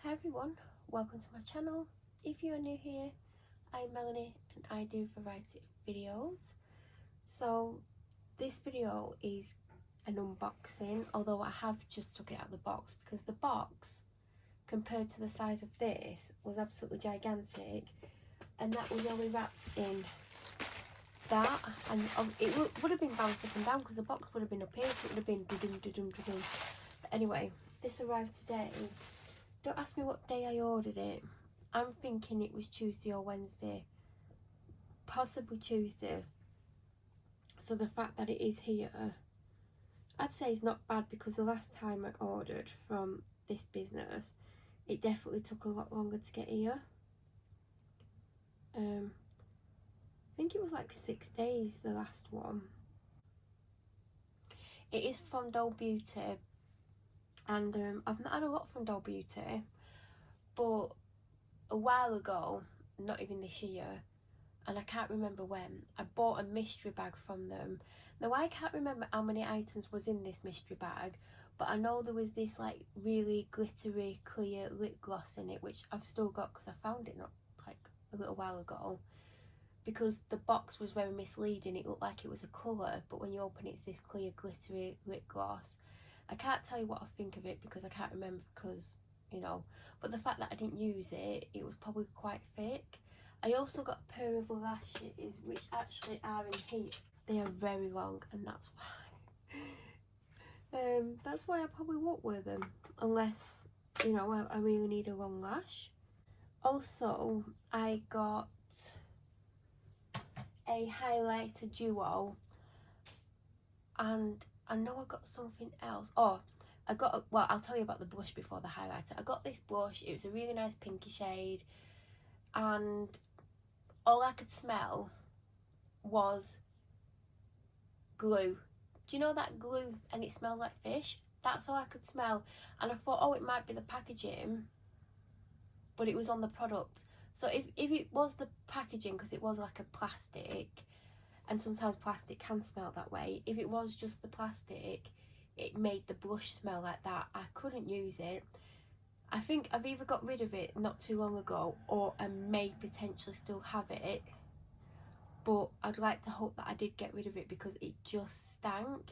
Hi everyone, welcome to my channel. If you are new here, I'm Melanie and I do a variety of videos. So this video is an unboxing, although I have just took it out of the box because the box compared to the size of this was absolutely gigantic, and that was only wrapped in that, and it would have been bounced up and down because the box would have been up here, so it would have been do-dum. But anyway, this arrived today. Don't ask me what day I ordered it. I'm thinking it was Tuesday or Wednesday, possibly Tuesday. So the fact that it is here, I'd say it's not bad, because the last time I ordered from this business, it definitely took a lot longer to get here. I think it was like 6 days, the last one. It is from Doll Beauty, and I've not had a lot from Doll Beauty, but a while ago, not even this year, and I can't remember when, I bought a mystery bag from them. Now I can't remember how many items was in this mystery bag, but I know there was this like really glittery clear lip gloss in it, which I've still got because I found it not like a little while ago, because the box was very misleading. It looked like it was a colour, but when you open it, it's this clear glittery lip gloss. I can't tell you what I think of it because I can't remember, because you know, but the fact that I didn't use it, it was probably quite thick. I also got a pair of lashes, which actually are in here. They are very long, and that's why I probably won't wear them unless, you know, I really need a long lash. Also, I got a highlighter duo, and I know I got something else. Oh, I got well, I'll tell you about the blush before the highlighter. I got this blush. It was a really nice pinky shade, and all I could smell was glue. Do you know that glue, and it smells like fish? That's all I could smell, and I thought, oh, it might be the packaging, but it was on the product. So if it was the packaging, because it was like a plastic, and sometimes plastic can smell that way, if it was just the plastic, it made the blush smell like that. I couldn't use it. I think I've either got rid of it not too long ago, or I may potentially still have it, but I'd like to hope that I did get rid of it because it just stank.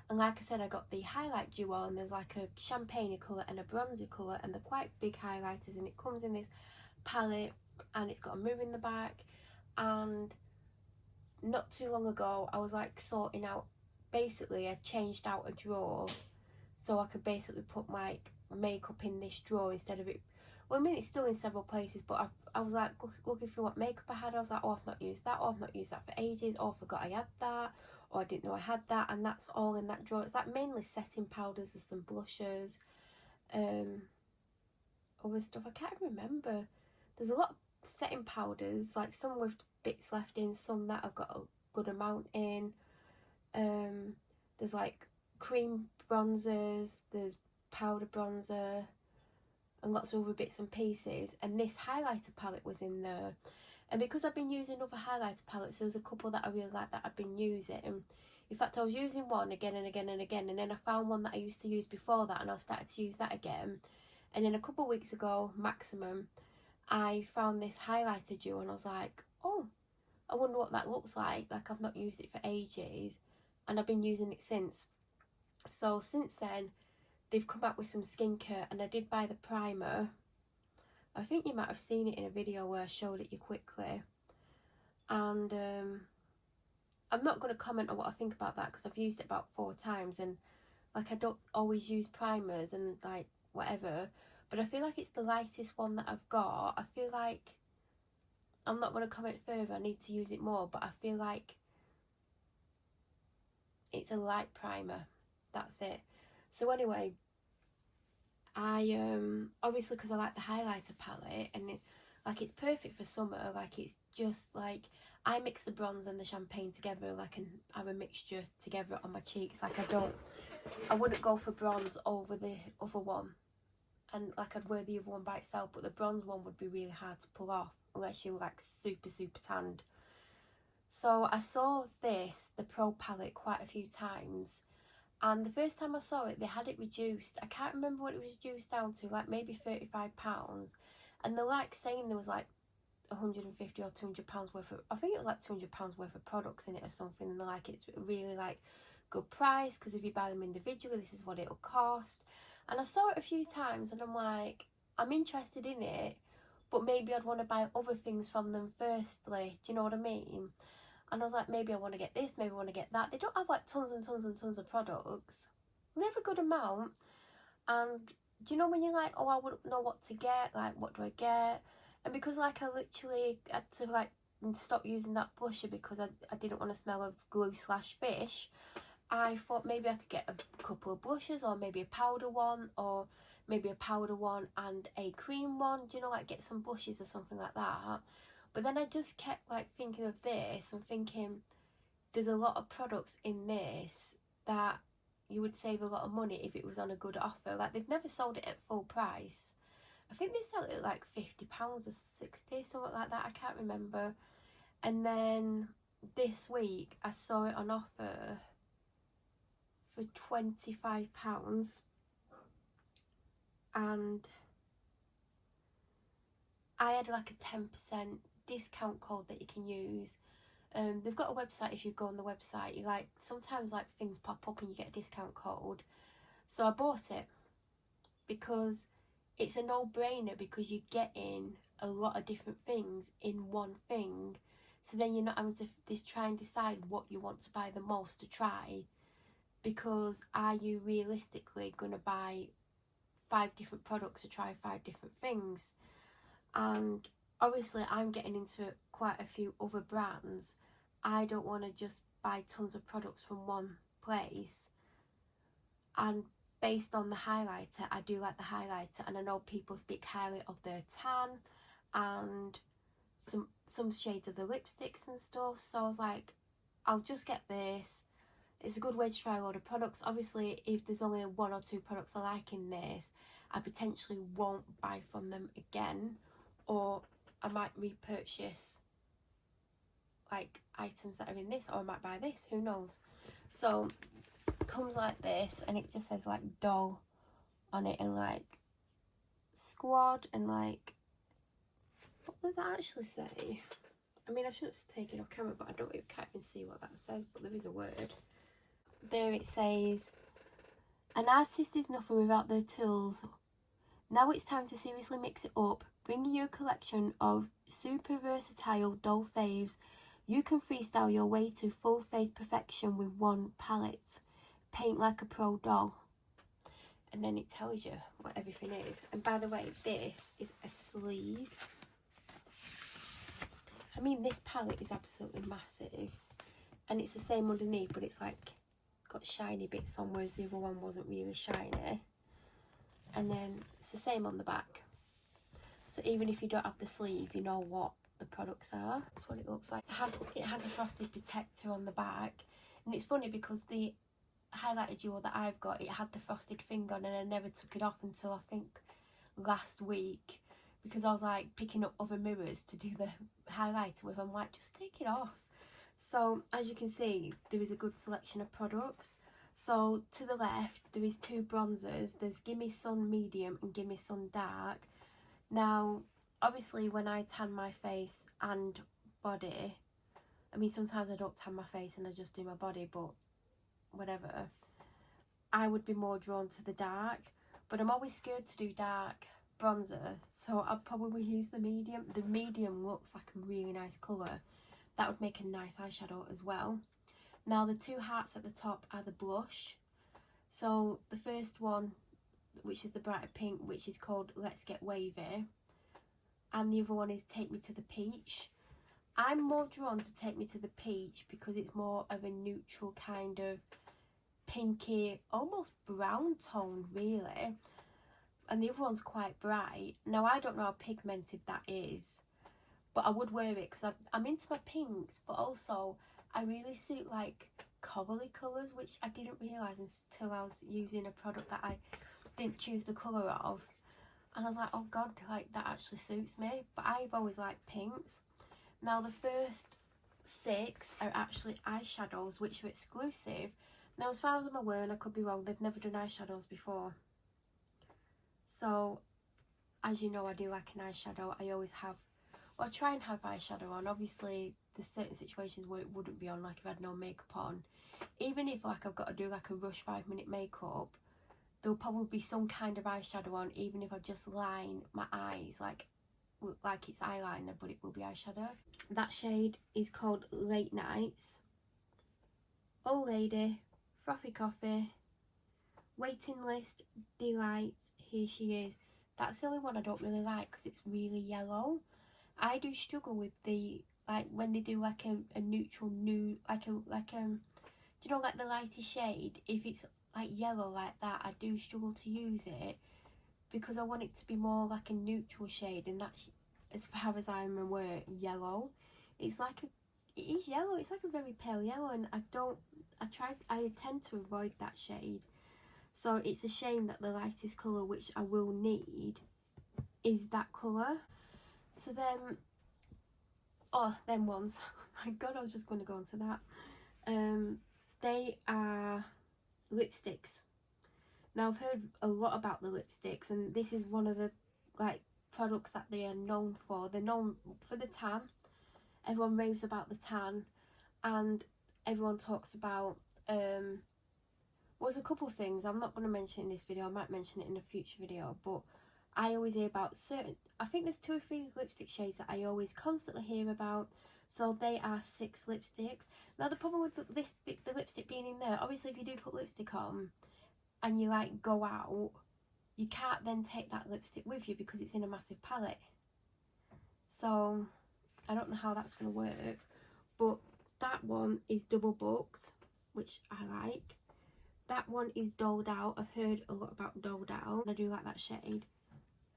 And like I said, I got the highlight duo, and there's like a champagne colour and a bronzy colour, and they're quite big highlighters, and it comes in this palette, and it's got a mirror in the back. And not too long ago, I was like sorting out, basically I changed out a drawer so I could basically put my makeup in this drawer instead of it. Well, I mean, it's still in several places, but I was like looking through what makeup I had. I was like, oh, I've not used that, or I've not used that for ages, or I forgot I had that, or I didn't know I had that, and that's all in that drawer. It's like mainly setting powders, there's some blushes, other stuff I can't remember. There's a lot of setting powders, like some with bits left in, some that I've got a good amount in. There's like cream bronzers, there's powder bronzer, and lots of other bits and pieces, and this highlighter palette was in there. And because I've been using other highlighter palettes, there was a couple that I really like that I've been using. In fact, I was using one again and again and again, and then I found one that I used to use before that, and I started to use that again. And then a couple of weeks ago, maximum, I found this highlighter duo, and I was like, oh, I wonder what that looks like. Like, I've not used it for ages, and I've been using it since. So since then, they've come out with some skincare, and I did buy the primer. I think you might have seen it in a video where I showed it you quickly. And I'm not going to comment on what I think about that, because I've used it about 4 times, and like, I don't always use primers and like whatever, but I feel like it's the lightest one that I've got. I feel like, I'm not going to comment further, I need to use it more, but I feel like it's a light primer, that's it. So anyway, I obviously, because I like the highlighter palette, and like, it's perfect for summer. Like, it's just like, I mix the bronze and the champagne together, like, and have a mixture together on my cheeks. Like, I wouldn't go for bronze over the other one, and like, I'd wear the other one by itself, but the bronze one would be really hard to pull off unless you were like super tanned. So I saw this, the Pro palette, quite a few times, And the first time I saw it, they had it reduced. I can't remember what it was reduced down to, like maybe £35. And they're like saying there was like 150 or £200 worth of, I think it was like £200 worth of products in it or something. And they're like, it's really like good price, because if you buy them individually, this is what it'll cost. And I saw it a few times and I'm like, I'm interested in it, but maybe I'd want to buy other things from them firstly. Do you know what I mean? And I was like, maybe I want to get this, maybe I want to get that. They don't have like tons and tons and tons of products. They have a good amount. And do you know when you're like, oh, I wouldn't know what to get, like what do I get? And because like I literally had to like stop using that blusher because I didn't want to smell of glue / fish, I thought maybe I could get a couple of blushes, or maybe a powder one, or maybe a powder one and a cream one, do you know, like get some blushes or something like that. But then I just kept like thinking of this and thinking, there's a lot of products in this that you would save a lot of money if it was on a good offer. Like they've never sold it at full price. I think they sell it at like £50 or 60, something like that, I can't remember. And then this week I saw it on offer for £25, and I had like a 10% discount code that you can use. They've got a website. If you go on the website, you like sometimes like things pop up and you get a discount code. So I bought it because it's a no-brainer, because you're getting a lot of different things in one thing. So then you're not having to just try and decide what you want to buy the most to try, because are you realistically going to buy 5 different products to try 5 different things? And obviously I'm getting into quite a few other brands. I don't want to just buy tons of products from one place. And based on the highlighter, I do like the highlighter, and I know people speak highly of their tan and some shades of the lipsticks and stuff. So I was like, I'll just get this. It's a good way to try a lot of products. Obviously, if there's only 1 or 2 products I like in this, I potentially won't buy from them again, or I might repurchase like items that are in this, or I might buy this, who knows. So it comes like this, and it just says like doll on it, and like squad, and like, what does that actually say? I mean, I shouldn't take it off camera, but I can't even see what that says, but there is a word. There it says, an artist is nothing without their tools. Now it's time to seriously mix it up. Bring you a collection of super versatile doll faves. You can freestyle your way to full face perfection with one palette. Paint like a pro doll. And then it tells you what everything is. And by the way, this is a sleeve. I mean, this palette is absolutely massive. And it's the same underneath, but it's like got shiny bits on, whereas the other one wasn't really shiny. And then it's the same on the back. So even if you don't have the sleeve, you know what the products are. That's what it looks like. It has a frosted protector on the back. And it's funny because the highlighter duo that I've got, it had the frosted thing on, and I never took it off until I think last week, because I was like picking up other mirrors to do the highlighter with. I'm like, just take it off. So as you can see, there is a good selection of products. So to the left, there is 2 bronzers. There's Gimme Sun Medium and Gimme Sun Dark. Now, obviously when I tan my face and body, I mean, sometimes I don't tan my face and I just do my body, but whatever, I would be more drawn to the dark. But I'm always scared to do dark bronzer, so I'll probably use the medium. The medium looks like a really nice colour. That would make a nice eyeshadow as well. Now the 2 hearts at the top are the blush. So the first one, which is the brighter pink, which is called Let's Get Wavy, and the other one is Take Me to the Peach. I'm more drawn to Take Me to the Peach because it's more of a neutral kind of pinky, almost brown tone really, and the other one's quite bright. Now I don't know how pigmented that is, but I would wear it because I'm into my pinks, but also I really suit like corally colours, which I didn't realise until I was using a product that I didn't choose the colour of, and I was like, oh god, like that actually suits me. But I've always liked pinks. Now the first 6 are actually eyeshadows, which are exclusive. Now, as far as I'm aware, and I could be wrong, they've never done eyeshadows before. So, as you know, I do like an eyeshadow. I always have, well, I try and have eyeshadow on. Obviously, there's certain situations where it wouldn't be on, like if I had no makeup on. Even if like I've got to do like a rush 5-minute makeup, there'll probably be some kind of eyeshadow on, even if I just line my eyes like it's eyeliner, but it will be eyeshadow. That shade is called Late Nights. Old Lady, Frothy Coffee, Waiting List, Delight, Here She Is. That's the only one I don't really like because it's really yellow. I do struggle with the, like when they do like a neutral nude, like do you know, like the lighter shade, if it's like yellow like that, I do struggle to use it because I want it to be more like a neutral shade, and that's, as far as I'm aware, yellow. It's like it is yellow, it's like a very pale yellow, and I tend to avoid that shade. So it's a shame that the lightest colour, which I will need, is that colour. So then, oh, them ones, my god, I was just going to go on to that. They are lipsticks. Now, I've heard a lot about the lipsticks, and this is one of the like products that they are known for. They're known for the tan. Everyone raves about the tan, and everyone talks about well, there's a couple of things I'm not going to mention in this video. I might mention it in a future video, but I always hear about certain, I think there's 2 or 3 lipstick shades that I always constantly hear about. So they are 6 lipsticks. Now, the problem with the lipstick being in there, obviously if you do put lipstick on and you like go out, you can't then take that lipstick with you because it's in a massive palette. So I don't know how that's going to work, but that one is double booked, which I like. That one is Doled Out. I've heard a lot about Doled Out. I do like that shade.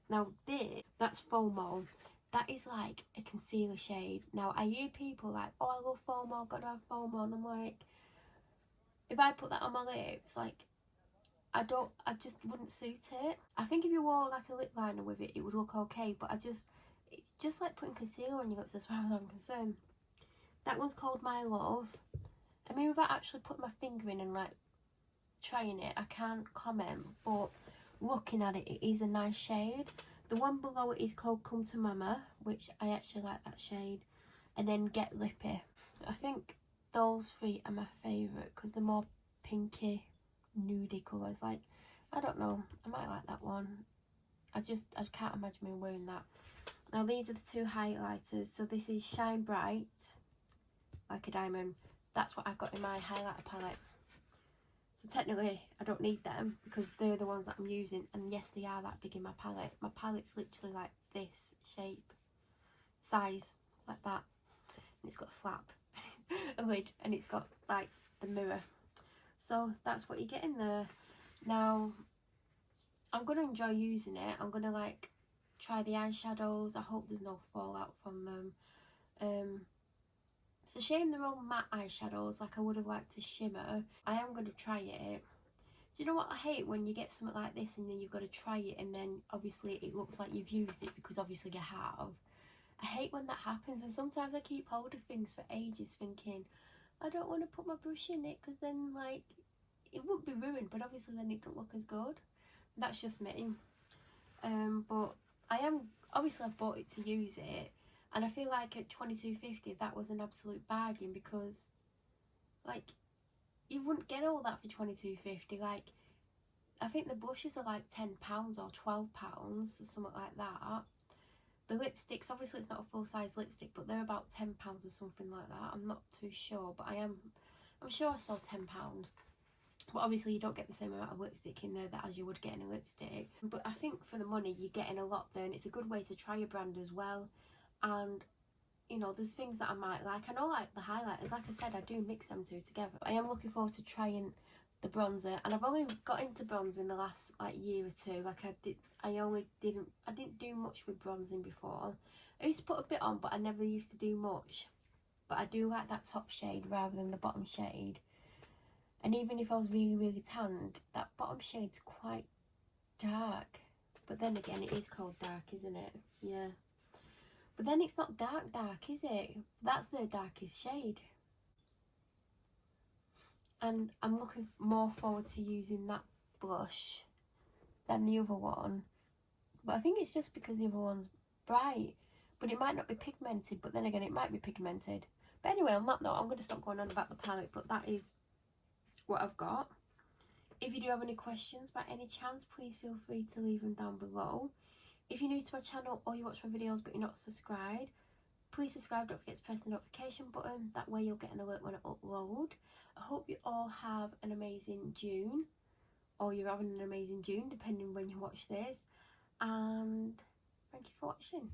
Now this, that's FOMO. That is like a concealer shade. Now I hear people like, oh, I love FOMO, gotta have FOMO, and I'm like, if I put that on my lips, like, I just wouldn't suit it. I think if you wore like a lip liner with it, it would look okay, but it's just like putting concealer on your lips as far as I'm concerned. That one's called My Love. I mean, without actually putting my finger in and like trying it, I can't comment, but looking at it, it is a nice shade. The one below it is called Come to Mama, which I actually like that shade. And then Get Lippy. I think those 3 are my favourite because they're more pinky, nudie colours. Like, I don't know, I might like that one. I can't imagine me wearing that. Now these are the 2 highlighters. So this is Shine Bright, like a diamond. That's what I've got in my highlighter palette. So technically I don't need them because they're the ones that I'm using, and yes, they are that big in my palette. My palette's literally like this shape, size, like that, and it's got a flap, a lid, and it's got like the mirror. So that's what you get in there. Now I'm going to enjoy using it. I'm going to like try the eyeshadows. I hope there's no fallout from them. It's a shame they're all matte eyeshadows, like I would have liked to shimmer. I am going to try it. Do you know what I hate? When you get something like this and then you've got to try it and then obviously it looks like you've used it because obviously you have. I hate when that happens, and sometimes I keep hold of things for ages thinking, I don't want to put my brush in it because then like it would be ruined, but obviously then it don't look as good. That's just me. But I am, obviously I've bought it to use it. And I feel like at $22.50 that was an absolute bargain because, like, you wouldn't get all that for $22.50. Like, I think the blushes are like £10 or £12 or something like that. The lipsticks, obviously it's not a full-size lipstick, but they're about £10 or something like that. I'm not too sure, but I'm sure I saw £10. But obviously you don't get the same amount of lipstick in there as you would get in a lipstick. But I think for the money you're getting a lot there, and it's a good way to try your brand as well. And you know, there's things that I might like. I know, like the highlighters, like I said, I do mix them 2 together. I am looking forward to trying the bronzer, and I've only got into bronzer in the last like year or 2. Like I didn't do much with bronzing before. I used to put a bit on, but I never used to do much. But I do like that top shade rather than the bottom shade. And even if I was really, really tanned, that bottom shade's quite dark. But then again, it is called dark, isn't it? Yeah. But then it's not dark, is it? That's the darkest shade. and I'm looking more forward to using that blush than the other one. But I think it's just because the other one's bright, but it might not be pigmented, but then again it might be pigmented. But anyway, on that note, I'm going to stop going on about the palette, but that is what I've got. If you do have any questions by any chance, please feel free to leave them down below. If you're new to my channel or you watch my videos but you're not subscribed, please subscribe. Don't forget to press the notification button. That way you'll get an alert when I upload. I hope you all have an amazing June, or you're having an amazing June depending when you watch this, and thank you for watching.